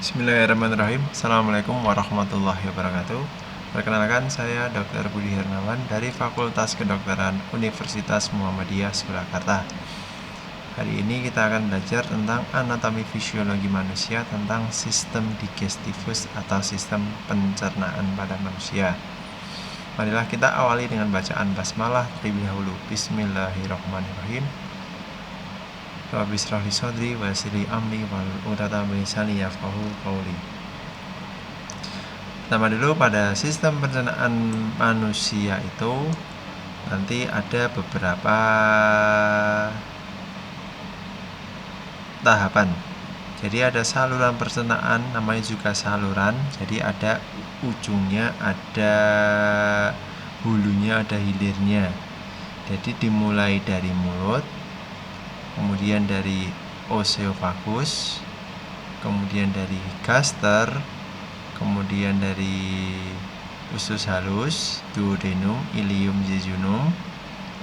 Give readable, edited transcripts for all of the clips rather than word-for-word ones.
Bismillahirrahmanirrahim. Assalamualaikum warahmatullahi wabarakatuh. Perkenalkan, saya Dr. Budi Hermawan dari Fakultas Kedokteran Universitas Muhammadiyah Surakarta. Hari ini kita akan belajar tentang anatomi fisiologi manusia, tentang sistem digestivus atau sistem pencernaan pada manusia. Marilah kita awali dengan bacaan basmalah terlebih dahulu. Bismillahirrahmanirrahim. Rabbi shrah li sadri wa yassir li amri wahlul 'uqdatam min lisani yafqahu qawli. Pertama dulu, pada sistem pencernaan manusia itu nanti ada beberapa tahapan. Jadi ada saluran pencernaan, namanya juga saluran. Jadi ada ujungnya, ada hulunya, ada hilirnya. Jadi dimulai dari mulut, kemudian dari oesophagus, kemudian dari gaster, kemudian dari usus halus, duodenum, ileum, jejunum,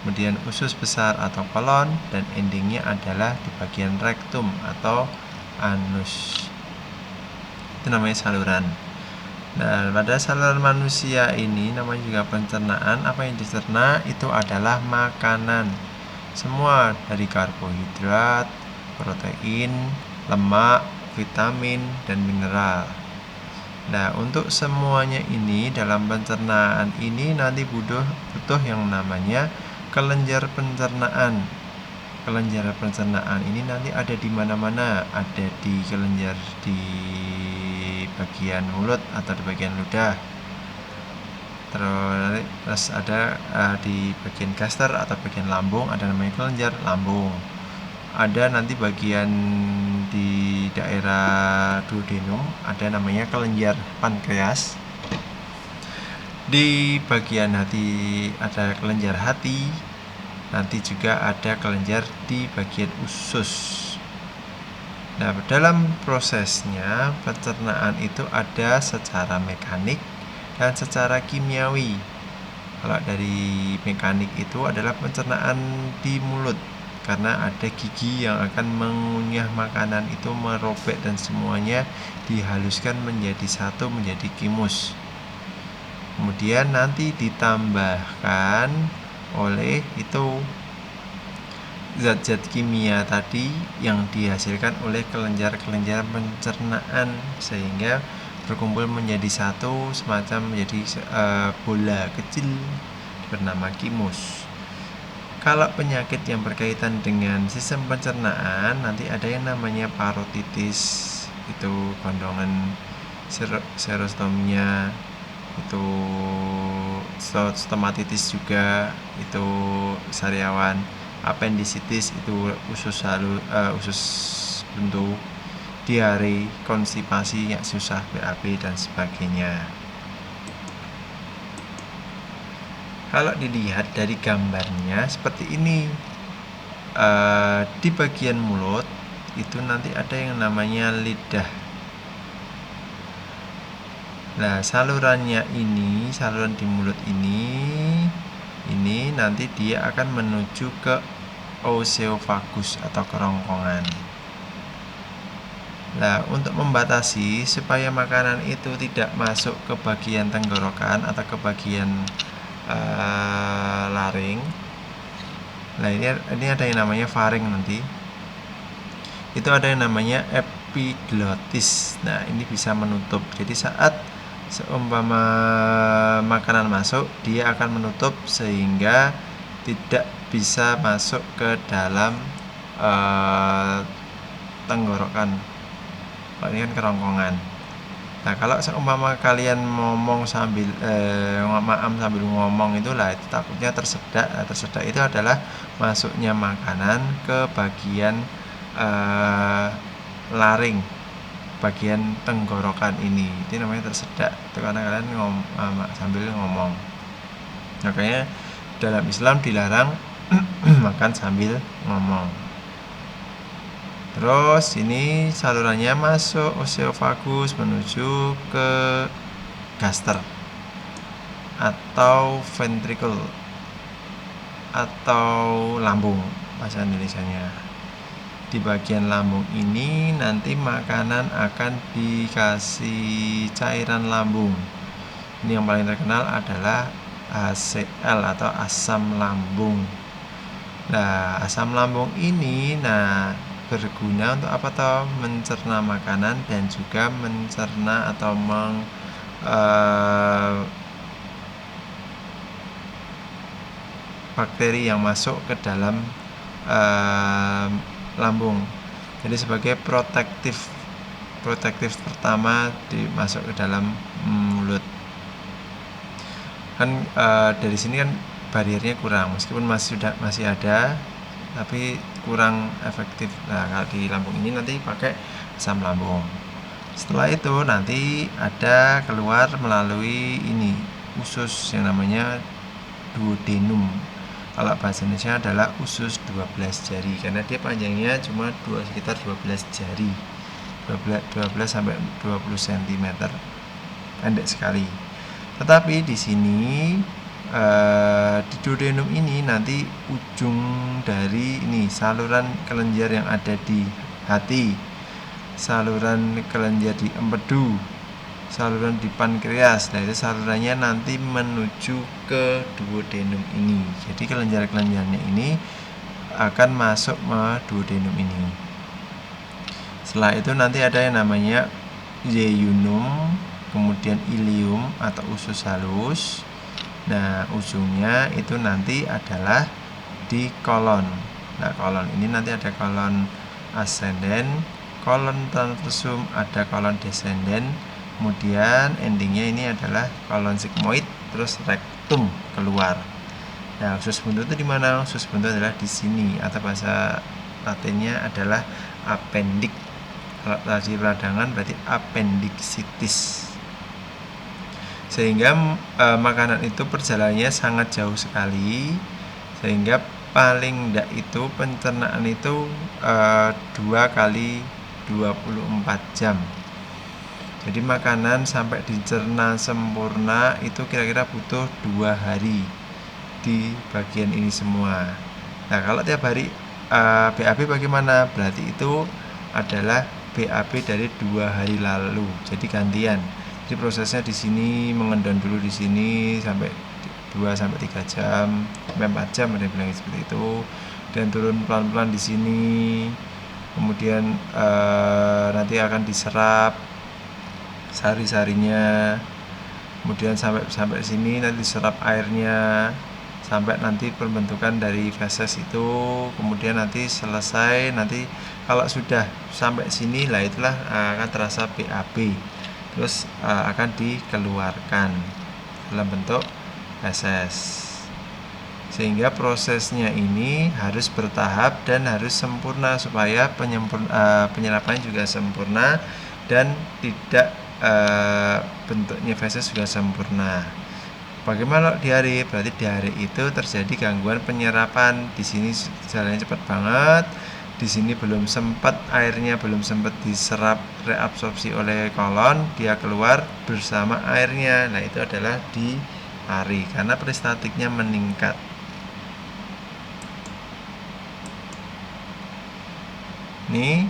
kemudian usus besar atau kolon, dan endingnya adalah di bagian rektum atau anus. Itu namanya saluran. Nah, pada saluran manusia ini namanya juga pencernaan. Apa yang dicerna itu adalah makanan. Semua dari karbohidrat, protein, lemak, vitamin, dan mineral. Nah, untuk semuanya ini dalam pencernaan ini nanti butuh yang namanya kelenjar pencernaan. Kelenjar pencernaan ini nanti ada di mana-mana, ada di kelenjar di bagian mulut atau di bagian ludah. Terus ada di bagian gaster atau bagian lambung ada namanya kelenjar lambung. Ada nanti bagian di daerah duodenum ada namanya kelenjar pankreas. Di bagian hati ada kelenjar hati. Nanti juga ada kelenjar di bagian usus. Nah, dalam prosesnya pencernaan itu ada secara mekanik dan secara kimiawi. Kalau dari mekanik itu adalah pencernaan di mulut, karena ada gigi yang akan mengunyah makanan itu, merobek dan semuanya dihaluskan menjadi satu, menjadi kimus. Kemudian nanti ditambahkan oleh itu zat-zat kimia tadi yang dihasilkan oleh kelenjar-kelenjar pencernaan, sehingga berkumpul menjadi satu, semacam menjadi bola kecil bernama kimus. Kalau penyakit yang berkaitan dengan sistem pencernaan nanti ada yang namanya parotitis, itu kondongan serostomia, itu stomatitis juga, itu sariawan, appendicitis itu usus buntu, diare, konstipasi, susah BAB, dan sebagainya. Kalau dilihat dari gambarnya seperti ini, di bagian mulut itu nanti ada yang namanya lidah. Nah, salurannya ini, saluran di mulut ini nanti dia akan menuju ke oesophagus atau kerongkongan. Nah, untuk membatasi supaya makanan itu tidak masuk ke bagian tenggorokan atau ke bagian laring. Nah, ini ada yang namanya faring nanti. Itu ada yang namanya epiglottis. Nah, ini bisa menutup. Jadi saat seumpama makanan masuk, dia akan menutup sehingga tidak bisa masuk ke dalam tenggorokan. Ini kan kerongkongan. Nah, kalau seumpama kalian ngomong sambil sambil ngomong itulah, itu takutnya tersedak. Tersedak itu adalah masuknya makanan ke bagian laring, bagian tenggorokan ini. Itu namanya tersedak. Itu karena kalian sambil ngomong. Makanya dalam Islam dilarang makan sambil ngomong. Terus ini salurannya masuk oesophagus menuju ke gaster atau ventricle atau lambung bahasa Indonesianya. di bagian lambung ini nanti makanan akan dikasih cairan lambung. Ini yang paling terkenal adalah HCl atau asam lambung. Nah, asam lambung ini berguna untuk apa toh? Mencerna makanan dan juga mencerna atau bakteri yang masuk ke dalam lambung. Jadi sebagai protektif pertama dimasuk ke dalam mulut. Kan dari sini kan bariernya kurang, meskipun masih ada, tapi kurang efektif. Nah, kalau di lambung ini nanti pakai asam lambung. Setelah itu nanti ada keluar melalui ini usus yang namanya duodenum. Kalau bahasa Indonesia adalah usus 12 jari, karena dia panjangnya cuma sekitar 12 jari, 12 sampai 20 cm, pendek sekali. Tetapi di sini di duodenum ini nanti ujung dari ini saluran kelenjar yang ada di hati, saluran kelenjar di empedu, saluran di pankreas. Nah, itu salurannya nanti menuju ke duodenum ini. Jadi kelenjar-kelenjarnya ini akan masuk ke duodenum ini. Setelah itu nanti ada yang namanya yeyunum, kemudian ileum atau usus halus. Nah, ujungnya itu nanti adalah di kolon. Nah, kolon ini nanti ada kolon ascenden, kolon transversum, ada kolon descenden, kemudian endingnya ini adalah kolon sigmoid, terus rektum keluar. Nah, usus buntu itu di mana? Usus buntu adalah di sini, atau bahasa latinnya adalah appendix. Kalau tadi peradangan berarti appendicitis. Sehingga makanan itu perjalanannya sangat jauh sekali, sehingga paling tidak itu pencernaan itu 2 kali 24 jam. Jadi makanan sampai dicerna sempurna itu kira-kira butuh 2 hari di bagian ini semua. Nah, kalau tiap hari BAB bagaimana? Berarti itu adalah BAB dari 2 hari lalu. Jadi gantian. Jadi prosesnya di sini mengendon dulu di sini sampai 2 sampai 3 jam, sampai 4 jam ada yang bilang seperti itu. Dan turun pelan-pelan di sini. Kemudian nanti akan diserap sari-sarinya. Kemudian sampai sini nanti diserap airnya sampai nanti pembentukan dari feses itu. Kemudian nanti selesai, nanti kalau sudah sampai sini lah itulah akan terasa BAB. Terus akan dikeluarkan dalam bentuk feses. Sehingga prosesnya ini harus bertahap dan harus sempurna supaya penyerapannya juga sempurna dan tidak bentuknya feses juga sempurna. Bagaimana di hari? Berarti di hari itu terjadi gangguan penyerapan. Di sini jalannya cepat banget. Di sini belum sempat, airnya belum sempat diserap, reabsorpsi oleh kolon, dia keluar bersama airnya. Nah, itu adalah di hari karena peristatiknya meningkat. Ini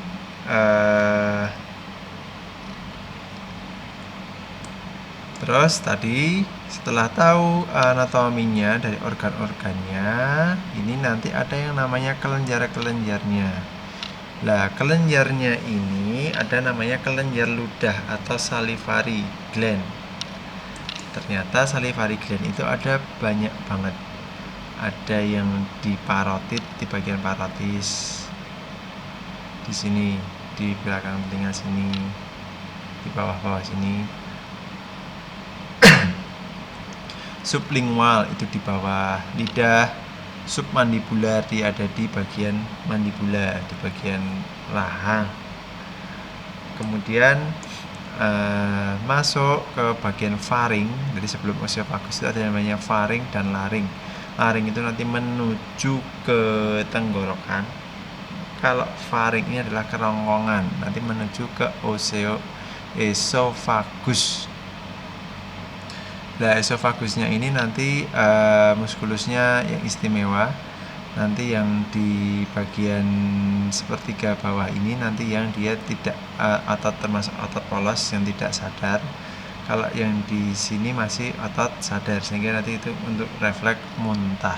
terus tadi setelah tahu anatominya dari organ-organnya, ini nanti ada yang namanya kelenjar-kelenjarnya. Nah, kelenjarnya ini ada namanya kelenjar ludah atau salivary gland. Ternyata salivary gland itu ada banyak banget. Ada yang di parotid, di bagian parotis, di sini, di belakang telinga sini, di bawah-bawah sini. Sublingual itu di bawah lidah, submandibular dia ada di bagian mandibula, di bagian rahang. Kemudian masuk ke bagian faring. Jadi sebelum oesophagus itu ada namanya faring dan laring. Laring itu nanti menuju ke tenggorokan. Kalau faring ini adalah kerongkongan, nanti menuju ke esophagus. Nah, esofagusnya ini nanti muskulusnya yang istimewa. Nanti yang di bagian sepertiga bawah ini nanti yang dia tidak otot, termasuk otot polos yang tidak sadar. Kalau yang di sini masih otot sadar, sehingga nanti itu untuk refleks muntah.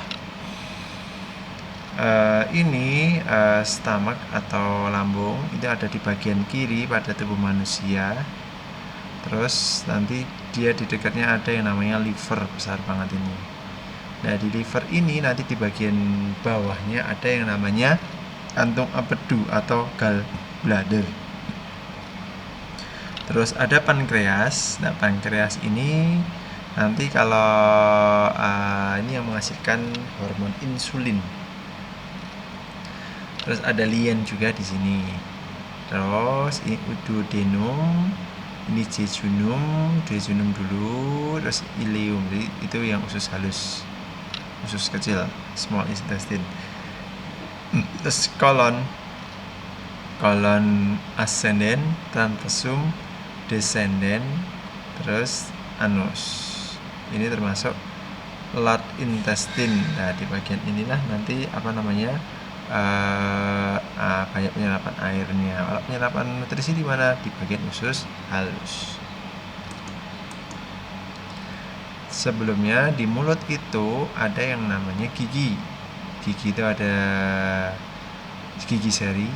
Ini stomach atau lambung itu ada di bagian kiri pada tubuh manusia. Terus nanti dia di dekatnya ada yang namanya liver, besar banget ini. Nah, di liver ini nanti di bagian bawahnya ada yang namanya kantung empedu atau gallbladder. Terus ada pankreas. Nah, pankreas ini nanti kalau ini yang menghasilkan hormon insulin. Terus ada lien juga di sini. Terus ini duodenum, ini jejunum dulu, terus ileum. Jadi itu yang usus halus, usus kecil, small intestine. Terus kolon ascendent, transversum, descendant, terus anus. Ini termasuk large intestine. Nah, di bagian inilah nanti banyak penyerapan airnya. Kalau penyerapan nutrisi di mana? Di bagian usus halus. Sebelumnya di mulut itu ada yang namanya gigi. Gigi itu ada gigi seri,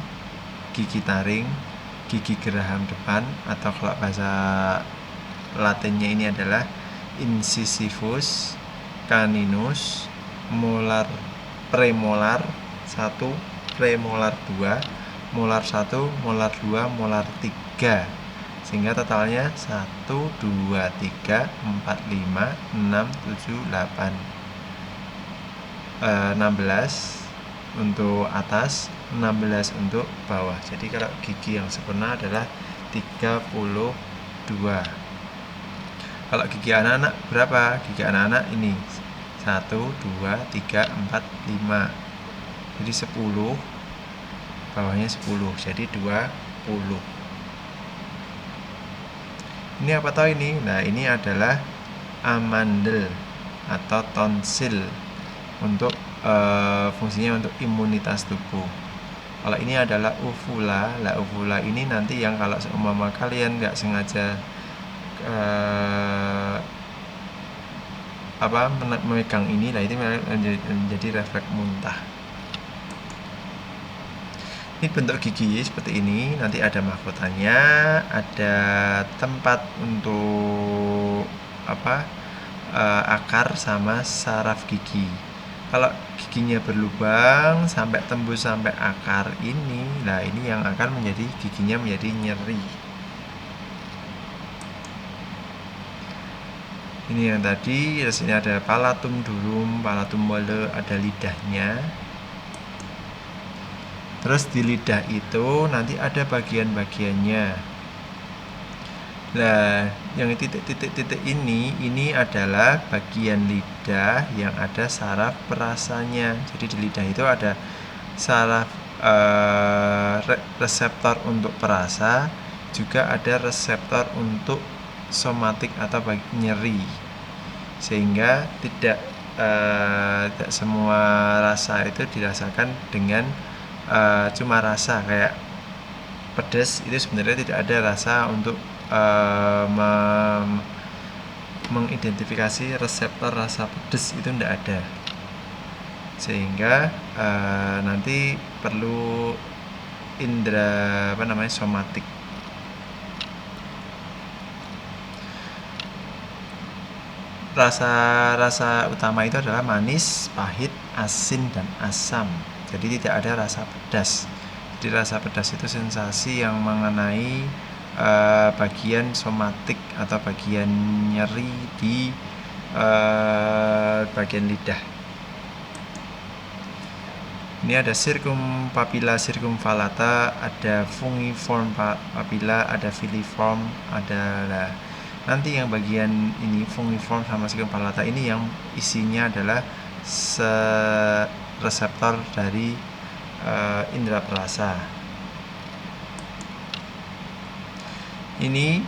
gigi taring, gigi geraham depan, atau kalau bahasa Latinnya ini adalah incisivus, caninus, molar, premolar 1, premolar 2, molar 1, molar 2, molar 3. Sehingga totalnya 1, 2, 3, 4, 5, 6, 7, 8, 16 untuk atas, 16 untuk bawah. Jadi kalau gigi yang sempurna adalah 32. Kalau gigi anak-anak berapa? Gigi anak-anak ini 1, 2, 3, 4, 5. Jadi 10, bawahnya 10, jadi 20. Ini apa tahu ini? Nah, ini adalah amandel atau tonsil untuk fungsinya untuk imunitas tubuh. Kalau ini adalah uvula. Lah, uvula ini nanti yang kalau seumpama kalian nggak sengaja memegang ini, lah itu menjadi refleks muntah. Ini bentuk gigi seperti ini. Nanti ada mahkotanya, ada tempat untuk akar sama saraf gigi. Kalau giginya berlubang sampai tembus sampai akar ini, nah ini yang akan menjadi giginya menjadi nyeri. Ini yang tadi, di sini ada palatum durum, palatum mole, ada lidahnya. Terus di lidah itu nanti ada bagian-bagiannya. Nah, yang titik-titik ini adalah bagian lidah yang ada saraf perasanya. Jadi di lidah itu ada saraf reseptor untuk perasa, juga ada reseptor untuk somatik atau nyeri. Sehingga tidak semua rasa itu dirasakan dengan cuma rasa. Kayak pedas itu sebenarnya tidak ada rasa untuk mengidentifikasi reseptor rasa pedas, itu tidak ada. Sehingga nanti perlu indera somatik. Rasa utama itu adalah manis, pahit, asin, dan asam. Jadi tidak ada rasa pedas. Jadi rasa pedas itu sensasi yang mengenai bagian somatik atau bagian nyeri di bagian lidah. Ini ada circum papilla, circumvallata, ada fungiform papilla, ada filiform, ada nanti yang bagian ini fungiform sama circumvallata ini yang isinya adalah reseptor dari indera perasa. Ini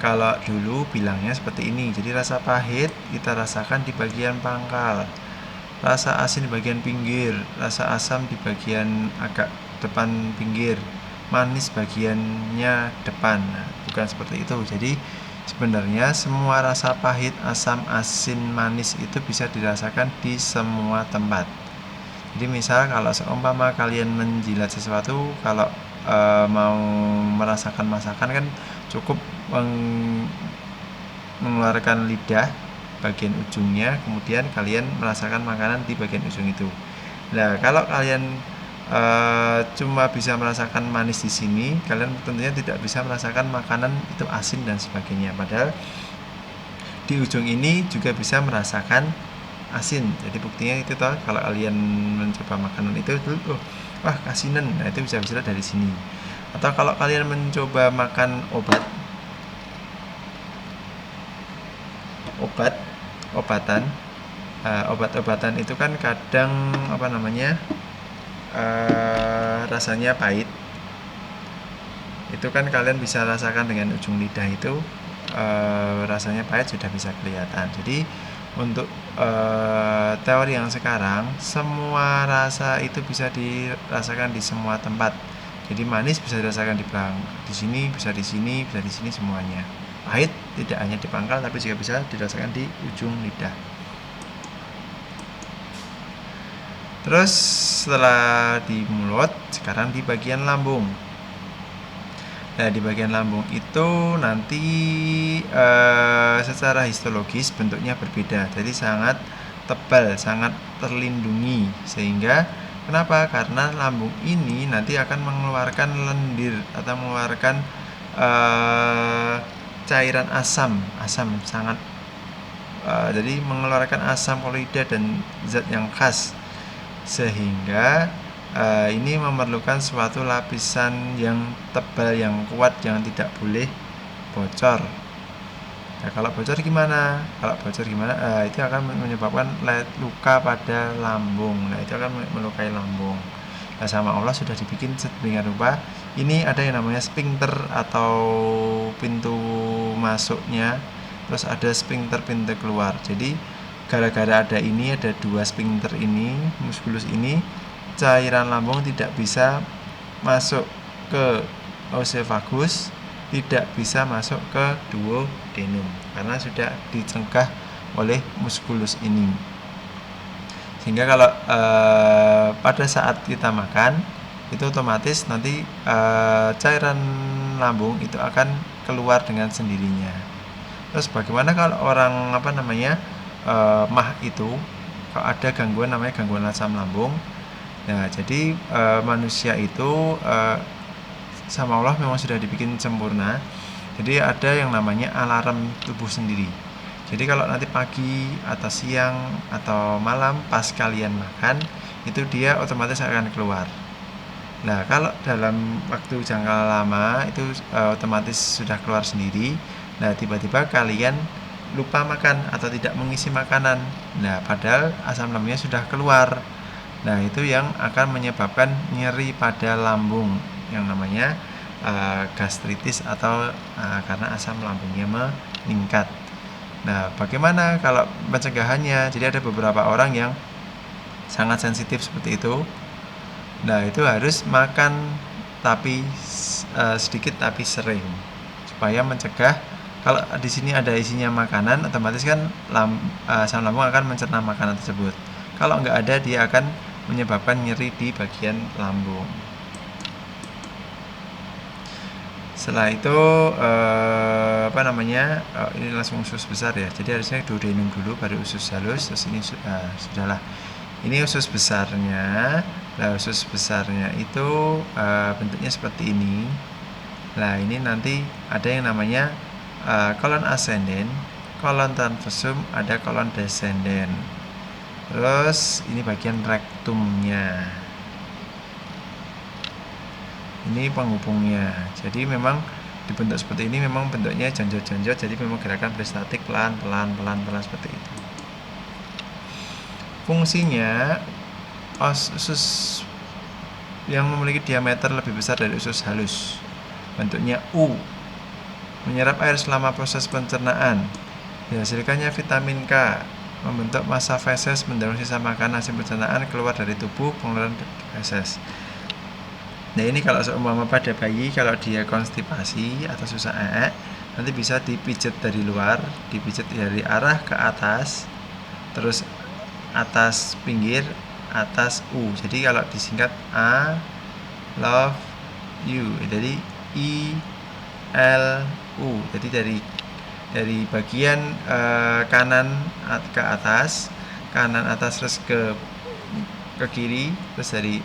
kalau dulu bilangnya seperti ini. Jadi rasa pahit kita rasakan di bagian pangkal. rasa asin di bagian pinggir, rasa asam di bagian agak depan pinggir, manis bagiannya depan. Nah, bukan seperti itu. Jadi sebenarnya semua rasa pahit, asam, asin, manis itu bisa dirasakan di semua tempat. Jadi misal kalau seumpama kalian menjilat sesuatu, kalau mau merasakan masakan kan cukup mengeluarkan lidah bagian ujungnya, kemudian kalian merasakan makanan di bagian ujung itu. Nah, kalau kalian cuma bisa merasakan manis di sini, kalian tentunya tidak bisa merasakan makanan itu asin dan sebagainya. Padahal di ujung ini juga bisa merasakan asin. Jadi buktinya itu toh, kalau kalian mencoba makanan itu wah kasinan. Nah, itu bisa dari sini. Atau kalau kalian mencoba makan obat-obatan itu kan kadang rasanya pahit. Itu kan kalian bisa rasakan dengan ujung lidah itu, rasanya pahit sudah bisa kelihatan. Jadi untuk teori yang sekarang, semua rasa itu bisa dirasakan di semua tempat. Jadi manis bisa dirasakan di sini, bisa di sini, bisa di sini, semuanya. Pahit tidak hanya di pangkal tapi juga bisa dirasakan di ujung lidah. Terus setelah di mulut, sekarang di bagian lambung. Nah, di bagian lambung itu nanti secara histologis bentuknya berbeda. Jadi sangat tebal, sangat terlindungi. Sehingga kenapa? Karena lambung ini nanti akan mengeluarkan lendir atau mengeluarkan cairan asam sangat jadi mengeluarkan asam klorida dan zat yang khas, sehingga ini memerlukan suatu lapisan yang tebal, yang kuat, yang tidak boleh bocor. Nah, kalau bocor gimana? Itu akan menyebabkan luka pada lambung. Nah, itu akan melukai lambung. Nah, sama Allah sudah dibikin sedemikian rupa. Ini ada yang namanya sphincter atau pintu masuknya, terus ada sphincter pintu keluar. Jadi gara-gara ada dua sphincter ini, muskulus ini, cairan lambung tidak bisa masuk ke oesophagus, tidak bisa masuk ke duodenum karena sudah dicegah oleh muskulus ini. Sehingga kalau pada saat kita makan itu otomatis nanti cairan lambung itu akan keluar dengan sendirinya. Terus bagaimana kalau orang mah itu, kalau ada gangguan namanya gangguan asam lambung. Nah, jadi manusia itu sama Allah memang sudah dibikin sempurna. Jadi ada yang namanya alarm tubuh sendiri. Jadi kalau nanti pagi atau siang atau malam pas kalian makan, itu dia otomatis akan keluar. Nah, kalau dalam waktu jangka lama itu otomatis sudah keluar sendiri. Nah, tiba-tiba kalian lupa makan atau tidak mengisi makanan. Nah, padahal asam lambungnya sudah keluar. Nah, itu yang akan menyebabkan nyeri pada lambung yang namanya gastritis atau karena asam lambungnya meningkat. Nah, bagaimana kalau pencegahannya? Jadi ada beberapa orang yang sangat sensitif seperti itu. Nah, itu harus makan tapi sedikit tapi sering, supaya mencegah. Kalau di sini ada isinya makanan, otomatis kan asam lambung akan mencerna makanan tersebut. Kalau nggak ada, dia akan menyebabkan nyeri di bagian lambung. Setelah itu ini langsung usus besar ya. Jadi harusnya duodenum dulu baru usus halus, terus ini sudahlah. Ini usus besarnya. Nah, usus besarnya itu bentuknya seperti ini. Nah, ini nanti ada yang namanya kolon ascendent, kolon transversum, ada kolon descendent. Terus ini bagian rektumnya. Ini penghubungnya. Jadi memang dibentuk seperti ini, memang bentuknya janjot-janjot. Jadi memang gerakan peristatik pelan-pelan seperti itu. Fungsinya usus yang memiliki diameter lebih besar dari usus halus, bentuknya U, menyerap air selama proses pencernaan, dihasilkannya vitamin K, membentuk massa feses mendorong sisa makanan hasil pencernaan keluar dari tubuh pengeluaran feses. Nah ini kalau seumpama pada bayi, kalau dia konstipasi atau susah nanti bisa dipijat dari luar, dipijat dari arah ke atas, terus atas pinggir, atas U. Jadi kalau disingkat A love you, jadi I L U. Jadi dari bagian kanan ke atas, terus ke kiri, terus dari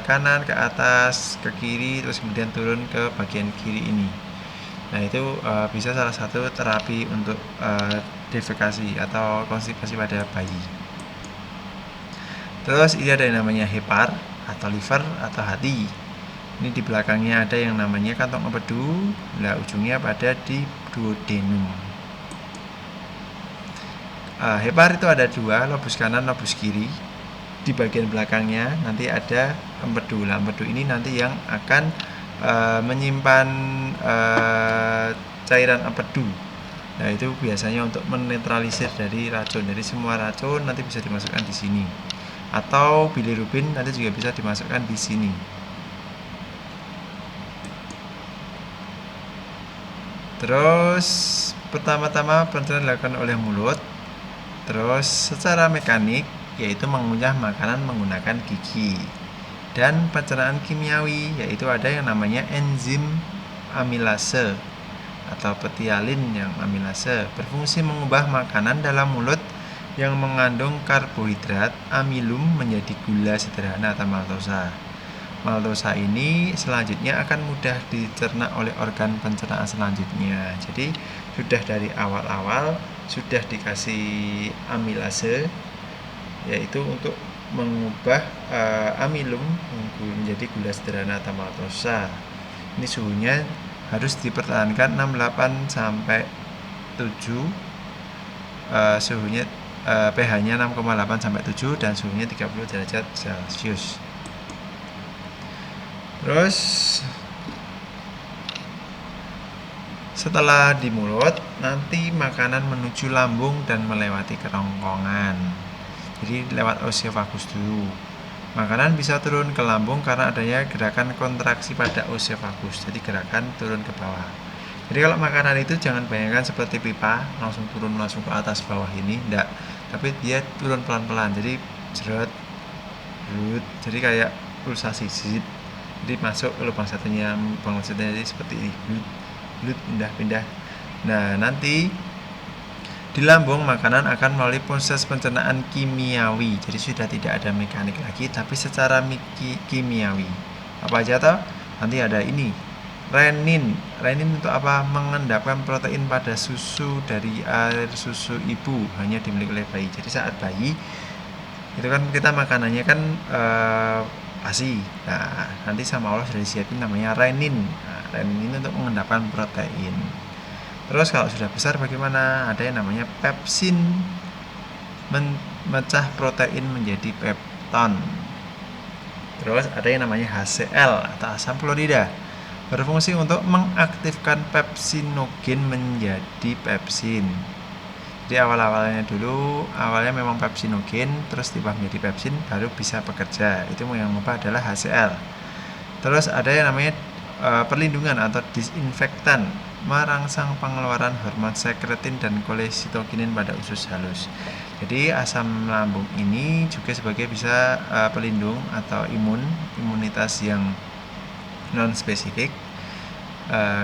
kanan ke atas ke kiri, terus kemudian turun ke bagian kiri ini. Nah itu bisa salah satu terapi untuk defekasi atau konstipasi pada bayi. Terus ini ada yang namanya hepar atau liver atau hati. Ini di belakangnya ada yang namanya kantong empedu. Nah ujungnya pada di duodenum. Hepar itu ada dua, lobus kanan, lobus kiri. Di bagian belakangnya nanti ada empedu. Nah, empedu ini nanti yang akan menyimpan cairan empedu. Nah itu biasanya untuk menetralisir dari racun. Jadi semua racun nanti bisa dimasukkan di sini. Atau bilirubin nanti juga bisa dimasukkan di sini. Terus pertama-tama pencernaan dilakukan oleh mulut. Terus secara mekanik yaitu mengunyah makanan menggunakan gigi. Dan pencernaan kimiawi yaitu ada yang namanya enzim amilase atau petialin yang amilase berfungsi mengubah makanan dalam mulut yang mengandung karbohidrat amilum menjadi gula sederhana atau maltosa. Maltosa ini selanjutnya akan mudah dicerna oleh organ pencernaan selanjutnya. Jadi sudah dari awal-awal sudah dikasih amilase yaitu untuk mengubah amilum menjadi gula sederhana atau maltosa. Ini suhunya harus dipertahankan 68 sampai 7. Suhunya pH-nya 6,8 sampai 7 dan suhunya 30 derajat Celcius. Terus setelah di mulut nanti makanan menuju lambung dan melewati kerongkongan. Jadi lewat oesophagus dulu. Makanan bisa turun ke lambung karena adanya gerakan kontraksi pada oesophagus. Jadi gerakan turun ke bawah. Jadi kalau makanan itu jangan bayangkan seperti pipa langsung turun langsung ke atas bawah ini, enggak. Tapi dia turun pelan-pelan. Jadi jeret, jadi kayak pulsasi zip. Jadi masuk ke lubang satunya, jadi seperti ini, pindah. Nah nanti di lambung makanan akan melalui proses pencernaan kimiawi. Jadi sudah tidak ada mekanik lagi, tapi secara kimiawi. Apa aja toh? Nanti ada ini, renin. Renin untuk apa? Mengendapkan protein pada susu dari air susu ibu, hanya dimiliki oleh bayi. Jadi saat bayi itu kan kita makanannya kan ASI. Nah, nanti sama Allah sudah disiapin namanya renin. Nah, renin ini untuk mengendapkan protein. Terus kalau sudah besar bagaimana? Ada yang namanya pepsin, memecah protein menjadi pepton. Terus ada yang namanya HCl atau asam klorida, berfungsi untuk mengaktifkan pepsinogen menjadi pepsin. Jadi awalnya memang pepsinogen, terus tiba menjadi pepsin, baru bisa bekerja. Itu yang mengubah adalah HCl. Terus ada yang namanya perlindungan atau disinfektan, merangsang pengeluaran hormon sekretin dan kolesitokinin pada usus halus. Jadi asam lambung ini juga sebagai bisa pelindung atau imunitas yang non spesifik.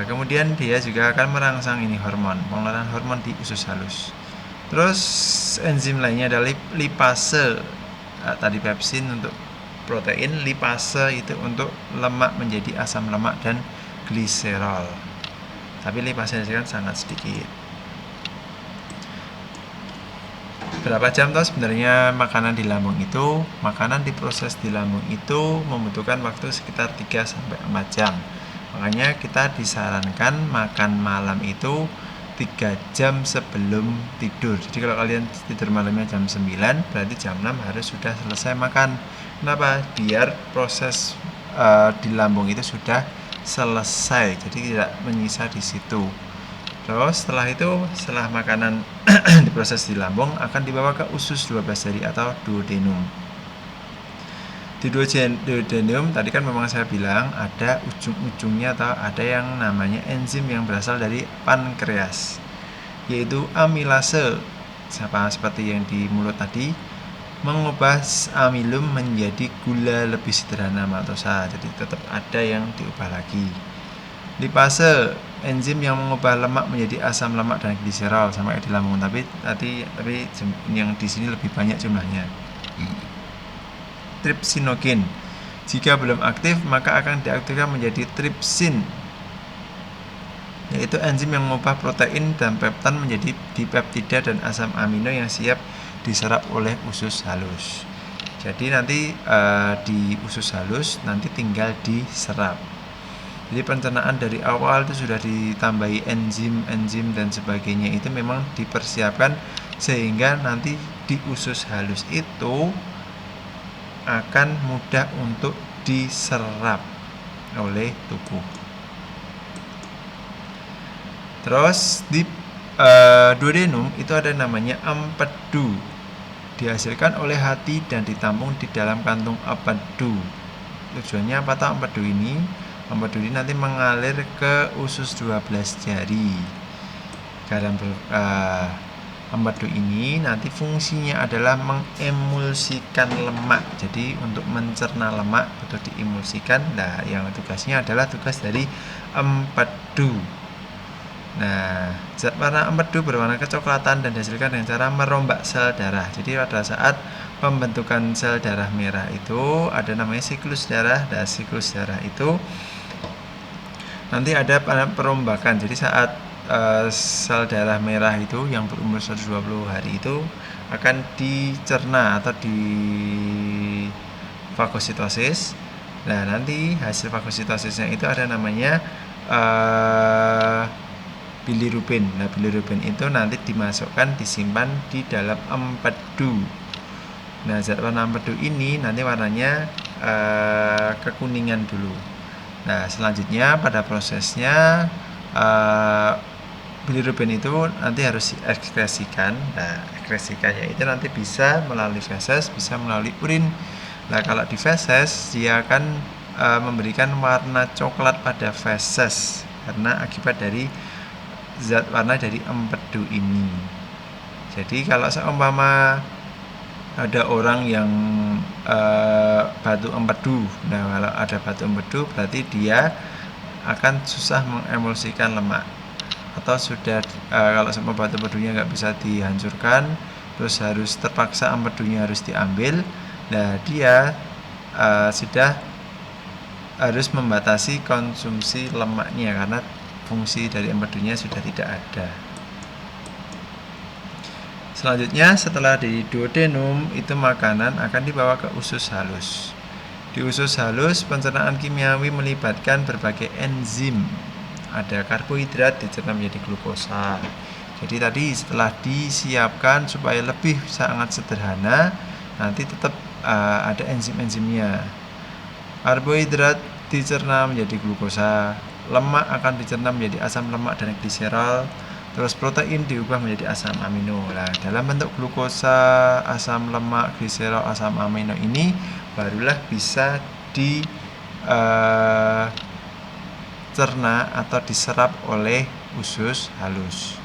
Kemudian dia juga akan merangsang ini pengeluaran hormon di usus halus. Terus enzim lainnya adalah lipase. Tadi pepsin untuk protein, lipase itu untuk lemak menjadi asam lemak dan gliserol. Tapi lipase kan sangat sedikit. Berapa jam toh sebenarnya makanan di lambung itu? Makanan diproses di lambung itu membutuhkan waktu sekitar 3 sampai 4 jam. Makanya kita disarankan makan malam itu 3 jam sebelum tidur. Jadi kalau kalian tidur malamnya jam 9, berarti jam 6 harus sudah selesai makan. Kenapa? Biar proses di lambung itu sudah selesai, jadi tidak menyisa di situ. Terus setelah makanan diproses di lambung akan dibawa ke usus 12 jari atau duodenum. Di duodenum tadi kan memang saya bilang ada ujung-ujungnya atau ada yang namanya enzim yang berasal dari pankreas, yaitu amilase, seperti yang di mulut tadi, mengubah amilum menjadi gula lebih sederhana maltosa. Jadi tetap ada yang diubah lagi. Lipase, enzim yang mengubah lemak menjadi asam lemak dan gliserol, sama kayak di lambung, tapi yang di sini lebih banyak jumlahnya. Trypsinogen, jika belum aktif maka akan diaktifkan menjadi trypsin, yaitu enzim yang mengubah protein dan peptan menjadi dipeptida dan asam amino yang siap diserap oleh usus halus. Jadi nanti di usus halus nanti tinggal diserap. Jadi pencernaan dari awal itu sudah ditambahi enzim dan sebagainya, itu memang dipersiapkan sehingga nanti di usus halus itu akan mudah untuk diserap oleh tubuh. Terus di duodenum itu ada namanya empedu, dihasilkan oleh hati dan ditampung di dalam kantung empedu. Tujuannya apa tahu empedu ini? Empedu ini nanti mengalir ke usus 12 jari. Empedu ini nanti fungsinya adalah mengemulsikan lemak. Jadi untuk mencerna lemak betul diemulsikan. Nah, yang tugasnya adalah tugas dari empedu. Nah, zat warna empedu berwarna kecoklatan dan dihasilkan dengan cara merombak sel darah. Jadi pada saat pembentukan sel darah merah itu ada namanya siklus darah. Dan siklus darah itu nanti ada perombakan. Jadi saat sel darah merah itu yang berumur 120 hari itu akan dicerna atau di fagositosis. Nah, nanti hasil fagositosisnya itu ada namanya bilirubin. Nah, bilirubin itu nanti dimasukkan, disimpan di dalam empedu. Nah, zat warna empedu ini nanti warnanya kekuningan dulu. Nah, selanjutnya pada prosesnya bilirubin itu nanti harus diekskresikan. Nah, ekskresikannya itu nanti bisa melalui feses, bisa melalui urin. Nah, kalau di feses dia akan memberikan warna coklat pada feses karena akibat dari zat warna dari empedu ini. Jadi kalau seumpama ada orang yang batu empedu, nah kalau ada batu empedu berarti dia akan susah mengemulsikan lemak, atau sudah kalau sama batu empedunya nggak bisa dihancurkan, terus harus terpaksa empedunya harus diambil. Nah, dia sudah harus membatasi konsumsi lemaknya karena fungsi dari empedunya sudah tidak ada. Selanjutnya setelah di duodenum itu makanan akan dibawa ke usus halus. Di usus halus pencernaan kimiawi melibatkan berbagai enzim. Ada karbohidrat dicerna menjadi glukosa. Jadi tadi setelah disiapkan supaya lebih sangat sederhana, nanti tetap ada enzim-enzimnya. Karbohidrat dicerna menjadi glukosa, lemak akan dicerna menjadi asam lemak dan gliserol. Terus protein diubah menjadi asam amino. Nah, dalam bentuk glukosa, asam lemak, gliserol, asam amino ini barulah bisa dicerna atau diserap oleh usus halus.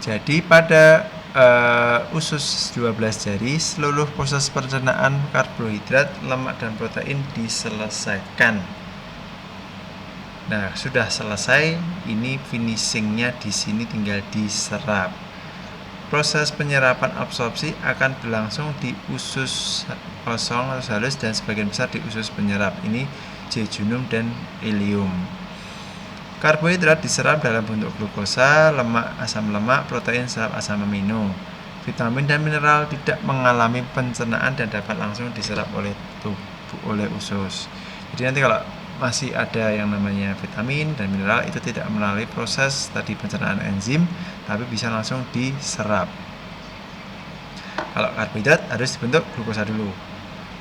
Jadi pada usus 12 jari seluruh proses pencernaan karbohidrat, lemak dan protein diselesaikan. Nah, sudah selesai, ini finishingnya di sini tinggal diserap. Proses penyerapan absorpsi akan berlangsung di usus kosong atau halus dan sebagian besar di usus penyerap. Ini jejunum dan ileum. Karbohidrat diserap dalam bentuk glukosa, lemak, asam lemak, protein serap asam amino. Vitamin dan mineral tidak mengalami pencernaan dan dapat langsung diserap oleh usus. Jadi nanti kalau masih ada yang namanya vitamin dan mineral itu tidak melalui proses tadi pencernaan enzim, tapi bisa langsung diserap. Kalau karbohidrat harus dibentuk glukosa dulu,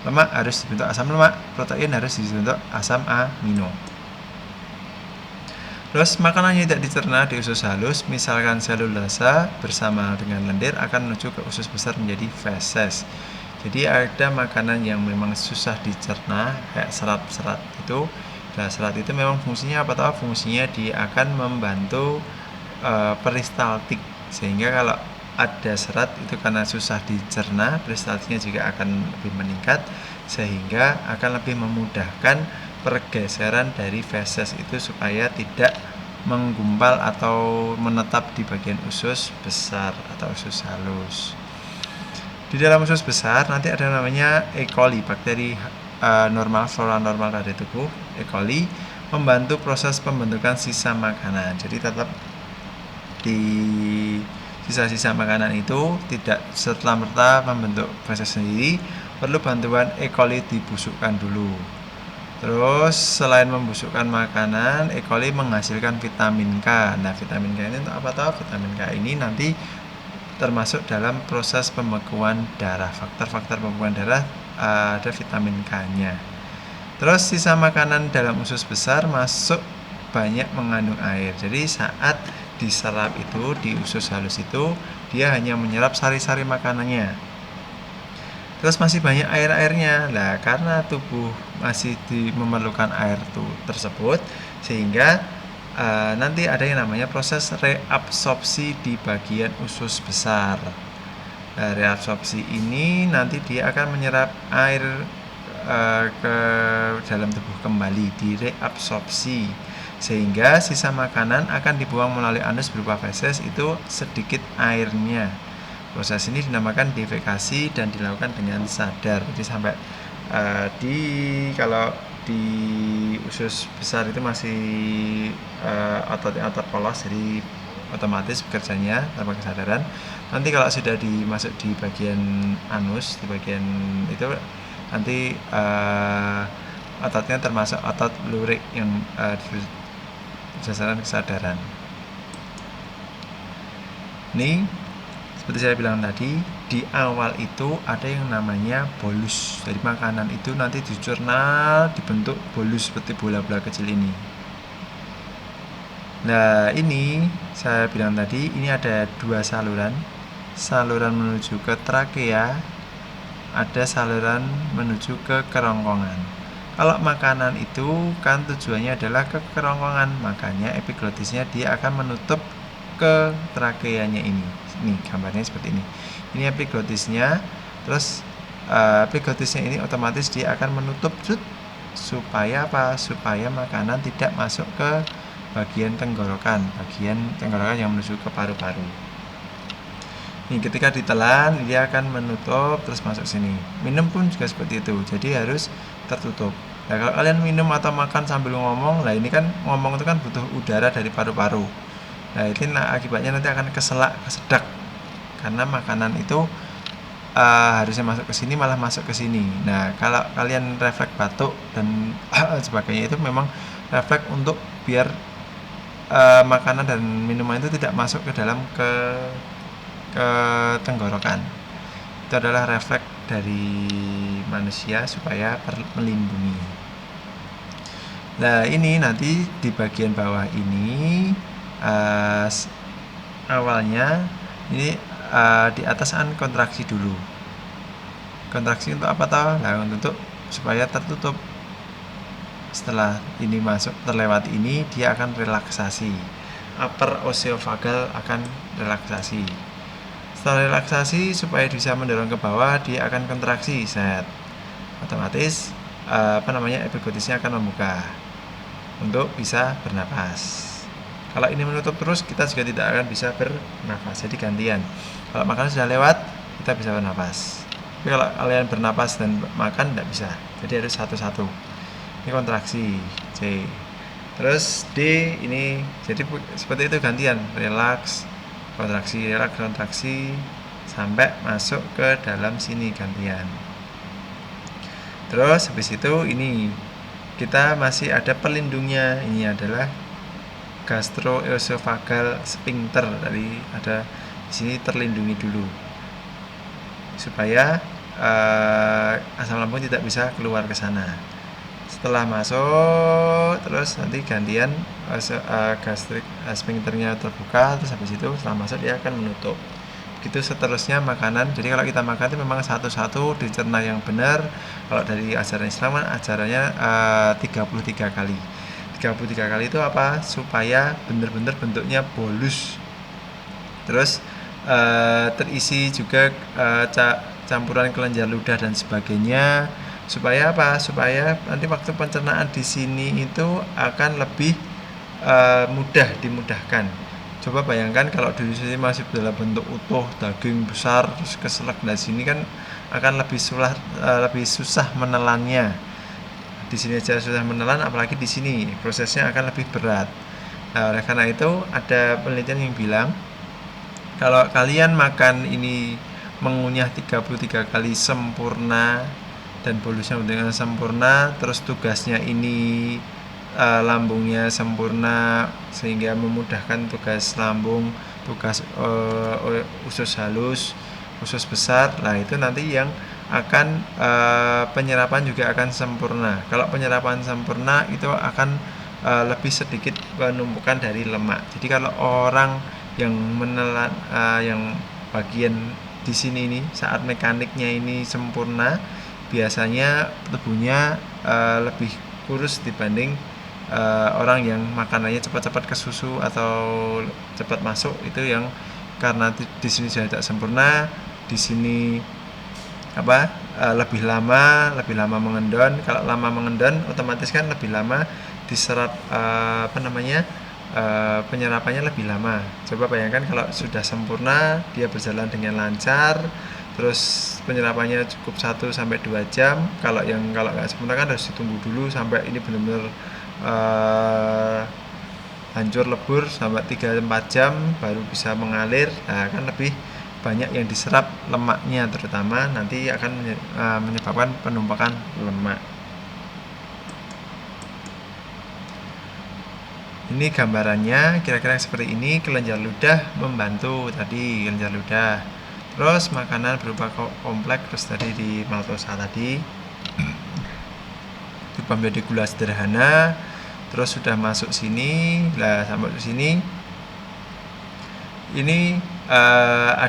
lemak harus dibentuk asam lemak, protein harus dibentuk asam amino. Terus makanan yang tidak dicerna di usus halus, misalkan selulasa bersama dengan lendir akan menuju ke usus besar menjadi feses. Jadi ada makanan yang memang susah dicerna kayak serat-serat itu. Nah, serat itu memang fungsinya apa tahu? Fungsinya dia akan membantu peristaltik, sehingga kalau ada serat itu karena susah dicerna, peristaltiknya juga akan lebih meningkat, sehingga akan lebih memudahkan pergeseran dari feses itu supaya tidak menggumpal atau menetap di bagian usus besar atau usus halus. Di dalam usus besar nanti ada namanya E. coli, bakteri normal, flora normal dari tubuh. E. coli membantu proses pembentukan sisa makanan. Jadi tetap di sisa-sisa makanan itu tidak serta-merta membentuk feses sendiri, perlu bantuan E. coli dibusukkan dulu. Terus selain membusukkan makanan, E. coli menghasilkan vitamin K. Nah, vitamin K ini untuk apa tahu? Vitamin K ini nanti termasuk dalam proses pembekuan darah. Faktor-faktor pembekuan darah ada vitamin K-nya. Terus sisa makanan dalam usus besar masuk banyak mengandung air. Jadi saat diserap itu di usus halus itu dia hanya menyerap sari-sari makanannya. Terus masih banyak air-airnya. Nah, karena tubuh masih memerlukan air tersebut, sehingga nanti ada yang namanya proses reabsorpsi di bagian usus besar. Nah, reabsorpsi ini nanti dia akan menyerap air ke dalam tubuh kembali, direabsorpsi, sehingga sisa makanan akan dibuang melalui anus berupa feses itu sedikit airnya. Proses ini dinamakan defekasi dan dilakukan dengan sadar. Jadi sampai kalau di usus besar itu masih otot polos, jadi otomatis bekerjanya tanpa kesadaran. Nanti kalau sudah dimasuk di bagian anus, di bagian itu nanti ototnya termasuk otot lurik yang berdasarkan kesadaran. Ini seperti saya bilang tadi, di awal itu ada yang namanya bolus. Jadi makanan itu nanti dicerna dibentuk bolus seperti bola-bola kecil ini. Nah, ini saya bilang tadi, ini ada dua saluran. Saluran menuju ke trakea, ada saluran menuju ke kerongkongan. Kalau makanan itu kan tujuannya adalah ke kerongkongan, makanya epiglotisnya dia akan menutup ke trakeanya ini. Nih gambarnya seperti ini. Ini epiglotisnya. Terus epiglotisnya ini otomatis dia akan menutup supaya apa? Supaya makanan tidak masuk ke bagian tenggorokan yang menuju ke paru-paru. Nih ketika ditelan dia akan menutup terus masuk sini. Minum pun juga seperti itu. Jadi harus tertutup. Nah, kalau kalian minum atau makan sambil ngomong, lah ini kan ngomong itu kan butuh udara dari paru-paru. Nah, itu akibatnya nanti akan kesedak karena makanan itu harusnya masuk ke sini malah masuk ke sini. Nah, kalau kalian refleks batuk dan sebagainya itu memang refleks untuk biar makanan dan minuman itu tidak masuk ke dalam ke tenggorokan. Itu adalah refleks dari manusia supaya melindungi. Nah, ini nanti di bagian bawah ini awalnya ini di atas kontraksi dulu. Kontraksi untuk apa tahu? Nah, untuk supaya tertutup. Setelah ini masuk terlewati ini, dia akan relaksasi. Upper oesophagal akan relaksasi. Setelah relaksasi supaya bisa mendorong ke bawah, dia akan kontraksi. Otomatis epiglotisnya akan membuka untuk bisa bernapas. Kalau ini menutup terus, kita juga tidak akan bisa bernapas. Jadi gantian. Kalau makanan sudah lewat, kita bisa bernapas. Tapi kalau kalian bernapas dan makan, tidak bisa. Jadi harus satu-satu. Ini kontraksi C. Terus D ini, jadi seperti itu gantian. Relax, kontraksi, relax, kontraksi, sampai masuk ke dalam sini gantian. Terus habis itu ini kita masih ada pelindungnya. Ini adalah gastroesophageal sphincter. Tadi ada di sini terlindungi dulu supaya asam lambung tidak bisa keluar ke sana. Setelah masuk, terus nanti gantian gastrik sphincternya terbuka, terus habis itu setelah masuk dia akan menutup. Begitu seterusnya makanan. Jadi kalau kita makan itu memang satu-satu dicerna yang benar. Kalau dari ajaran Islam kan ajarannya 33 kali. 33 kali itu apa? Supaya benar-benar bentuknya bolus. Terus terisi juga campuran kelenjar ludah dan sebagainya. Supaya apa? Supaya nanti waktu pencernaan di sini itu akan lebih mudah dimudahkan. Coba bayangkan kalau di sini masih dalam bentuk utuh, daging besar, terus keselak. Nah sini kan akan lebih susah menelannya. Di sini aja susah menelan, apalagi di sini prosesnya akan lebih berat. Nah, oleh karena itu ada penelitian yang bilang kalau kalian makan ini mengunyah 33 kali sempurna dan bolusnya dengan sempurna, terus tugasnya ini lambungnya sempurna sehingga memudahkan tugas lambung, tugas usus halus, usus besar. Nah itu nanti yang akan penyerapan juga akan sempurna. Kalau penyerapan sempurna itu akan lebih sedikit penumpukan dari lemak. Jadi kalau orang yang menelan yang bagian di sini ini saat mekaniknya ini sempurna, biasanya tubuhnya lebih kurus dibanding orang yang makanannya cepat-cepat ke susu atau cepat masuk. Itu yang karena di sini sudah tidak sempurna, di sini lebih lama mengendon. Kalau lama mengendon otomatis kan lebih lama diserap penyerapannya lebih lama. Coba bayangkan kalau sudah sempurna, dia berjalan dengan lancar, terus penyerapannya cukup 1-2 jam. Kalau nggak sempurna kan harus ditunggu dulu sampai ini benar-benar hancur lebur sampai 3-4 jam baru bisa mengalir. Nah kan lebih banyak yang diserap lemaknya, terutama nanti akan menyebabkan penumpukan lemak. Ini gambarannya kira-kira seperti ini. Kelenjar ludah membantu tadi, kelenjar ludah. Terus makanan berupa kompleks, terus tadi di maltosa tadi diubah menjadi gula sederhana. Terus sudah masuk sini, sampai sini ini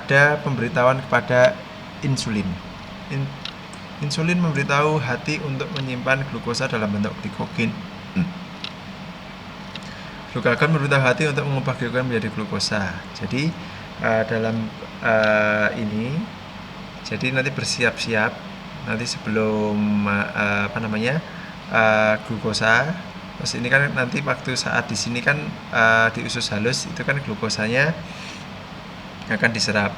ada pemberitahuan kepada insulin. Insulin memberitahu hati untuk menyimpan glukosa dalam bentuk glikogen. Glukagon memberitahu hati untuk mengubah glikogen menjadi glukosa. Jadi dalam ini, jadi nanti bersiap-siap nanti sebelum glukosa. Terus ini kan nanti waktu saat di sini kan di usus halus itu kan glukosanya akan diserap.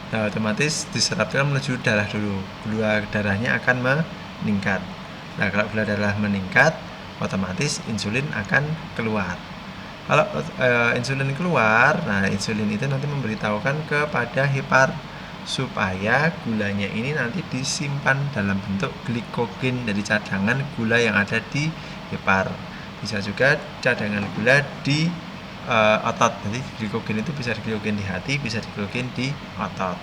Nah, otomatis diserapkan menuju darah dulu. Gula darahnya akan meningkat. Nah, kalau gula darah meningkat, otomatis insulin akan keluar. Kalau insulin keluar, nah insulin itu nanti memberitahukan kepada hepar supaya gulanya ini nanti disimpan dalam bentuk glikogen dari cadangan gula yang ada di hepar. Bisa juga cadangan gula di otot. Jadi glikogen itu bisa glikogen di hati, bisa glikogen di otot.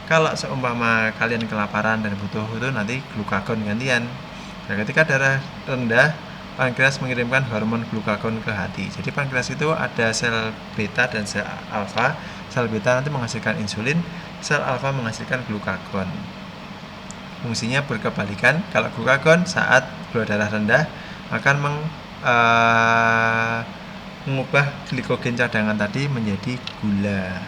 Kalau seumpama kalian kelaparan dan butuh itu nanti glukagon gantian. Nah, ketika darah rendah, pankreas mengirimkan hormon glukagon ke hati. Jadi pankreas itu ada sel beta dan sel alfa. Sel beta nanti menghasilkan insulin, sel alfa menghasilkan glukagon. Fungsinya berkebalikan. Kalau glukagon saat gula darah rendah akan mengubah glikogen cadangan tadi menjadi gula.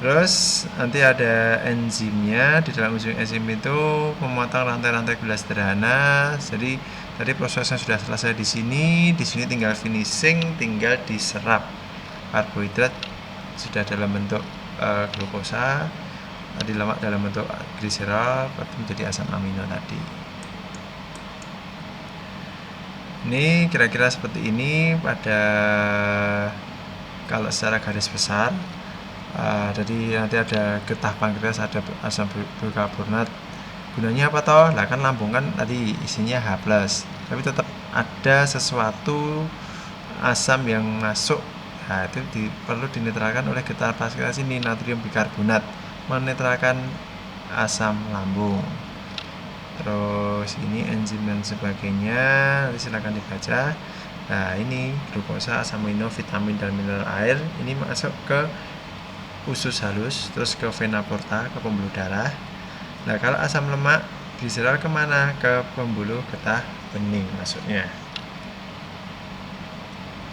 Terus nanti ada enzimnya. Di dalam enzim itu memotong rantai-rantai gula sederhana. Jadi tadi prosesnya sudah selesai di sini tinggal finishing, tinggal diserap. Karbohidrat sudah dalam bentuk glukosa, tadi lemak dalam bentuk gliserol, menjadi asam amino tadi. Ini kira-kira seperti ini pada kalau secara garis besar. Jadi nanti ada getah pankreas, ada asam bikarbonat. Gunanya apa toh? Lah kan lambung kan tadi isinya H+, tapi tetap ada sesuatu asam yang masuk. Nah, itu perlu dinetralkan oleh getah pankreas ini, natrium bikarbonat, menetralkan asam lambung. terus ini enzim dan sebagainya, nanti silakan dibaca. Nah, ini glukosa, asam amino, vitamin dan mineral air ini masuk ke usus halus, terus ke vena porta, ke pembuluh darah. Nah, kalau asam lemak gliserol kemana? Ke pembuluh getah bening masuknya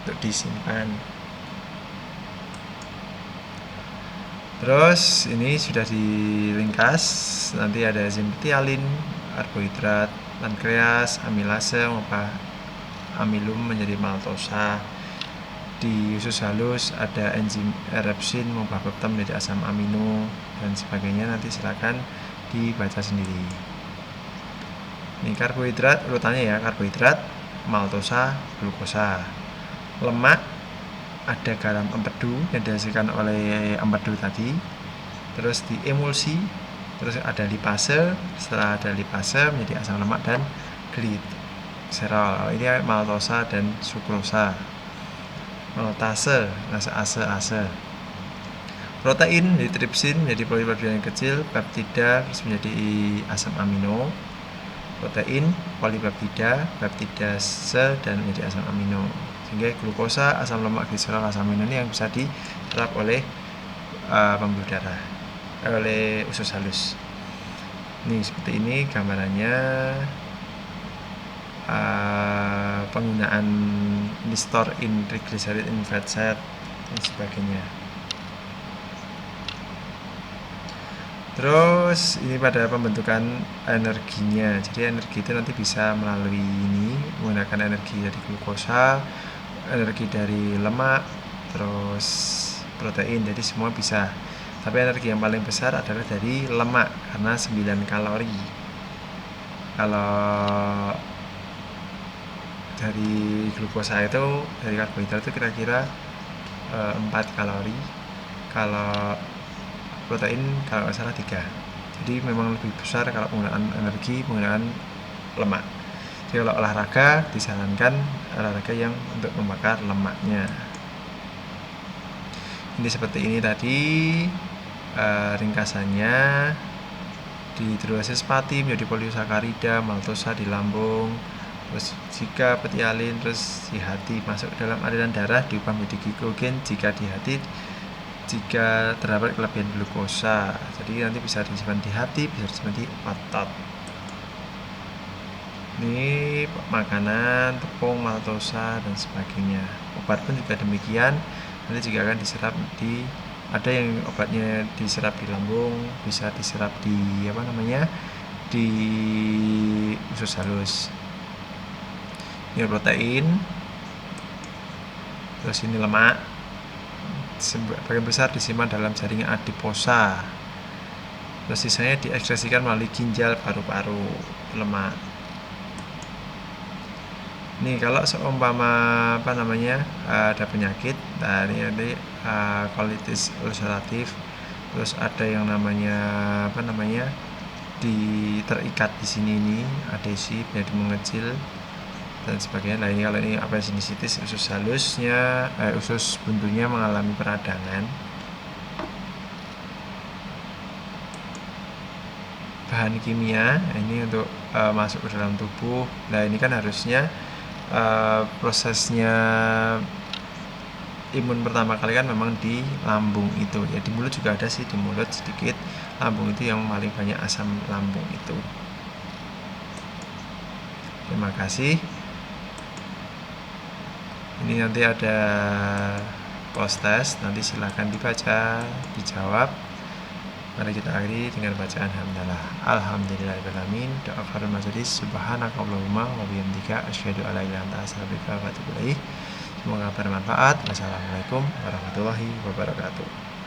untuk disimpan. Terus ini sudah diringkas, nanti ada enzim betialin, karbohidrat, pankreas, amilase mengubah amilum menjadi maltosa. Di usus halus ada enzim erepsin mengubah peptide menjadi asam amino dan sebagainya, nanti silakan dibaca sendiri. Ini karbohidrat urutannya ya, karbohidrat, maltosa, glukosa. Lemak ada garam empedu yang dihasilkan oleh empedu tadi, terus diemulsi, terus ada lipase, setelah ada lipase menjadi asam lemak dan gliserol. Ini maltosa dan sukrosa. Maltase, ase. Protein dari tripsin menjadi polipeptida yang kecil, peptida terus menjadi asam amino. Protein, polipeptida, peptidase dan menjadi asam amino. Sehingga glukosa, asam lemak, gliserol, asam amino ini yang bisa diserap oleh pembuluh darah, oleh usus halus. Ini seperti ini gambarannya. Penggunaan store in triglyceride in fat cell dan sebagainya. Terus ini pada pembentukan energinya. Jadi energi itu nanti bisa melalui ini menggunakan energi dari glukosa, energi dari lemak, terus protein. Jadi semua bisa. Tapi energi yang paling besar adalah dari lemak karena 9 kalori. Kalau dari glukosa itu, dari karbohidrat itu kira-kira 4 kalori. Kalau protein kalau nggak salah 3. Jadi memang lebih besar kalau penggunaan energi menggunakan lemak. Jadi kalau olahraga disarankan olahraga yang untuk membakar lemaknya. Ini seperti ini tadi ringkasannya. Di hidrolisis pati menjadi polisakarida, maltosa di lambung. Terus jika betialin, terus di hati masuk dalam aliran darah diubah menjadi glikogen jika di hati, jika terdapat kelebihan glukosa. Jadi nanti bisa disimpan di hati, bisa disimpan di otot. Ini makanan, tepung, maltosa dan sebagainya. Obat pun juga demikian, nanti juga akan diserap di, ada yang obatnya diserap di lambung, bisa diserap di di usus halus. Ini protein, terus ini lemak, sebagian besar disimpan dalam jaringan adiposa, terus sisanya diekskresikan melalui ginjal, paru-paru, lemak. Ini kalau seumpama ada penyakit, nah ini nanti colitis ulceratif, terus ada yang namanya terikat di sini, ini adesi, jadi mengecil dan sebagainya. Nah ini kalau ini appendicitis, usus halusnya, usus buntunya mengalami peradangan. Bahan kimia ini untuk masuk ke dalam tubuh. Nah ini kan harusnya prosesnya imun pertama kali kan memang di lambung itu ya, di mulut juga ada sih, di mulut sedikit, lambung itu yang paling banyak asam lambung itu. Terima kasih. Ini nanti ada post test, nanti silahkan dibaca, dijawab. Mari kita akhiri dengan bacaan hamdalah. Alhamdulillahirrahmanirrahim. Doa khairul majelis. Subhanakallahumma wa bihamdika asyhadu an la ilaha illa anta astaghfiruka wa atubu ilaik. Semoga bermanfaat. Wassalamualaikum warahmatullahi wabarakatuh.